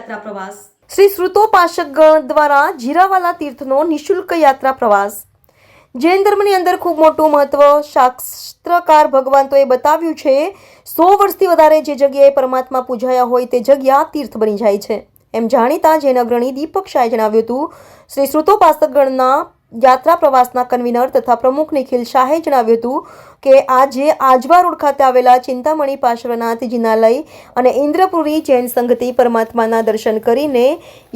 યાત્રા પ્રવાસ શ્રી શ્રુતોપાસકગણ દ્વારા જીરાવાલા તીર્થનો નિઃશુલ્ક યાત્રા પ્રવાસ જૈન ધર્મની અંદર ખૂબ મોટું મહત્વ શાસ્ત્રકાર ભગવંતોએ બતાવ્યું છે। 100 વર્ષથી વધારે જે જગ્યાએ પરમાત્મા પૂજાયા હોય તે જગ્યા તીર્થ બની જાય છે એમ જાણીતા જૈન અગ્રણી દીપક શાહે જણાવ્યું હતું। શ્રી શ્રુતોપાસકગણના યાત્રા પ્રવાસના કન્વીનર તથા પ્રમુખ નિખિલ શાહે જણાવ્યું હતું કે આજે આજવા રોડ ખાતે આવેલા ચિંતામણી પાર્શ્વનાથ જિનાલય અને ઇન્દ્રપુરી જૈન સંઘથી પરમાત્માના દર્શન કરીને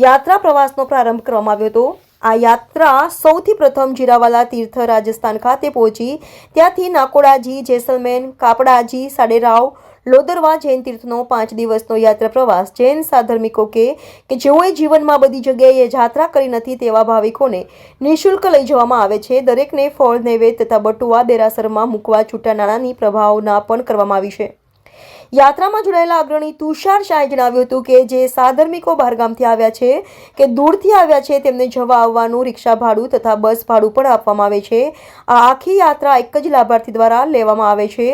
યાત્રા પ્રવાસનો પ્રારંભ કરવામાં આવ્યો હતો। આ યાત્રા સૌથી પ્રથમ જીરાવાલા તીર્થ રાજસ્થાન ખાતે પહોંચી ત્યાંથી નાકોડાજી, જેસલમેર, કાપડાજી, સાડેરાવ, લોદરવા જૈન તીર્થનો 5 દિવસનો યાત્રા પ્રવાસ જૈન સાધર્મિકો કે જેઓએ જીવનમાં બધી જગ્યાએ યાત્રા કરી નથી તેવા ભાવિકોને નિઃશુલ્ક લઈ જવામાં આવે છે। દરેકને ફળ, નૈવેદ્ય તથા બટુઆ દેરાસરમાં મૂકવા છૂટા નાણાંની પ્રભાવના પણ કરવામાં આવી છે। યાત્રામાં જોડાયેલા અગ્રણી તુષાર શાહે જણાવ્યું હતું કે જે સાધર્મિકો બહારગામથી આવ્યા છે કે દૂરથી આવ્યા છે તેમને જવા આવવાનું રિક્ષા ભાડું તથા બસ ભાડું પણ આપવામાં આવે છે। આ આખી યાત્રા એક જ લાભાર્થી દ્વારા લેવામાં આવે છે।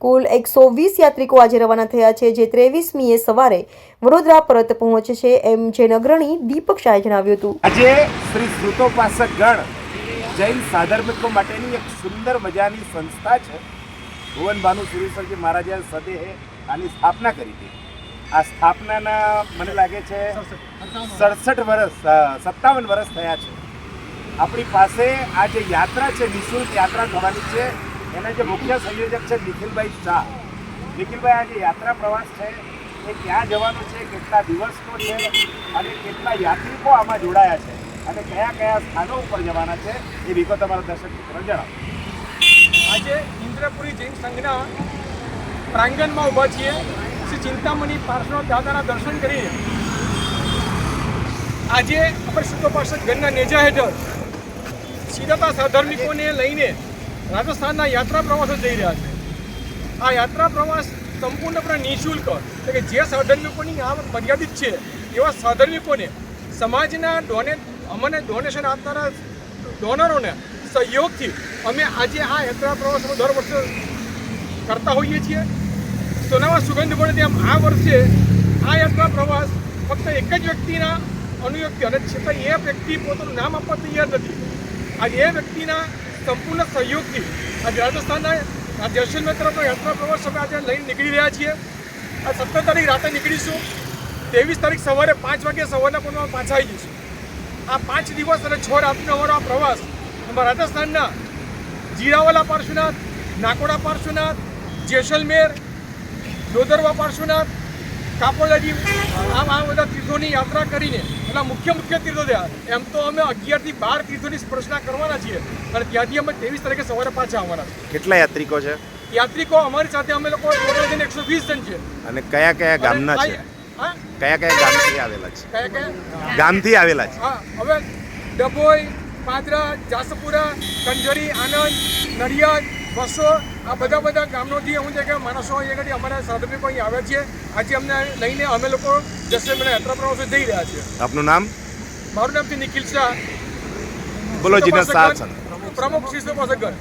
કુલ 120 યાત્રિકો આજે રવાના થયા છે જે 23મીએ સવારે વડોદરા પરત પહોંચશે એમ જૈન અગ્રણી દીપક શાહે જણાવ્યું હતું। આજે શ્રી શ્રુતોપાસકગણ જૈન સાધર્મિકો માટેની એક સુંદર મજાની સંસ્થા છે। ભુવન ભાનુ સુરેશ્વરજી મહારાજે સદેહે આની સ્થાપના કરી હતી। આ સ્થાપનાના મને લાગે છે 57 વર્ષ થયા છે। આપણી પાસે આ જે યાત્રા છે નિઃશુલ્ક યાત્રા થવાની છે એના જે મુખ્ય સંયોજક છે નિખિલભાઈ શાહ। નિખિલભાઈ આ જે યાત્રા પ્રવાસ છે એ ક્યાં જવાનો છે, કેટલા દિવસનો છે અને કેટલા યાત્રિકો આમાં જોડાયા છે અને કયા કયા સ્થાનો ઉપર જવાના છે એ વિગતો તમારા દર્શક મિત્રો જણાવો। આજે ઇન્દ્રપુરી જૈન સંઘના પ્રાંગણમાં ઊભા છીએ। શ્રી ચિંતામણી પાર્શ્વનાથ દાદાના દર્શન કરીને આજે આપણે શ્રુતોપાસકગણના નેજા હેઠળ સીધા સાધર્મિકોને લઈને રાજસ્થાનના યાત્રા પ્રવાસો જઈ રહ્યા છે। આ યાત્રા પ્રવાસ સંપૂર્ણપણે નિઃશુલ્ક એટલે કે જે સાધર્મિકોની આવક મર્યાદિત છે એવા સાધર્મિકોને સમાજના અમને ડોનેશન આપનારા ડોનરોને સહયોગથી અમે આજે આ યાત્રા પ્રવાસો દર વર્ષે કરતા હોઈએ છીએ। સોનામાં સુગંધ પડે તેમ આ વર્ષે આ યાત્રા પ્રવાસ ફક્ત એક જ વ્યક્તિના અનુયોગથી અને છતાં એ વ્યક્તિ પોતાનું નામ આપવા તૈયાર નથી। આજે એ વ્યક્તિના સંપૂર્ણ સહયોગથી આજે રાજસ્થાનના જેસલમેર તરફનો યાત્રા પ્રવાસ અમે આજે લઈને નીકળી રહ્યા છીએ। આ 17 તારીખ રાતે નીકળીશું, 23 તારીખ સવારે 5 વાગ્યા સવારના પોરમાં પાછા આવી જઈશું। આ 5 દિવસ અને 6 રાતનો અમારો આ પ્રવાસ અમારા રાજસ્થાનના જીરાવાલા પાર્શ્વનાથ, નાકોડા પાર્શ્વનાથ, જેસલમેર, લોદરવા પાર્શ્વનાથ, કાપોડાજી આ બધા તીર્થોની યાત્રા કરીને એટલે મુખ્ય તીર્થો થયા। એમ તો અમે 11 થી 12 તીર્થોની સ્પર્શના કરવાના છીએ અને ત્યાંથી અમે 23 તારીખે સવારે પાછા આવવાના છીએ। કેટલા યાત્રિકો છે? યાત્રિકો અમારી સાથે અમે લોકો ટોટલ 120 જણ છે। અને કયા કયા ગામના છે? કયા કયા ગામથી આવેલા છે? ગામથી આવેલા છે? હા, હવે ડભોઈ, પાદરા, જાસપુરા, કંજરી, આનંદ, નડિયાદ, બસો આ બધા ગામોથી હું છે કે માણસો અહીંયા અમારા સાધર્મિકો અહીં આવ્યા છે। આજે અમને લઈને અમે લોકો જેસલમેર યાત્રા પ્રવાસો જઈ રહ્યા છીએ। આપનું નામ? મારું નામ છે નિખિલ શાહ, બોલો જીના સાથ પ્રમુખ શ્રી શ્રુતોપાસકગણ।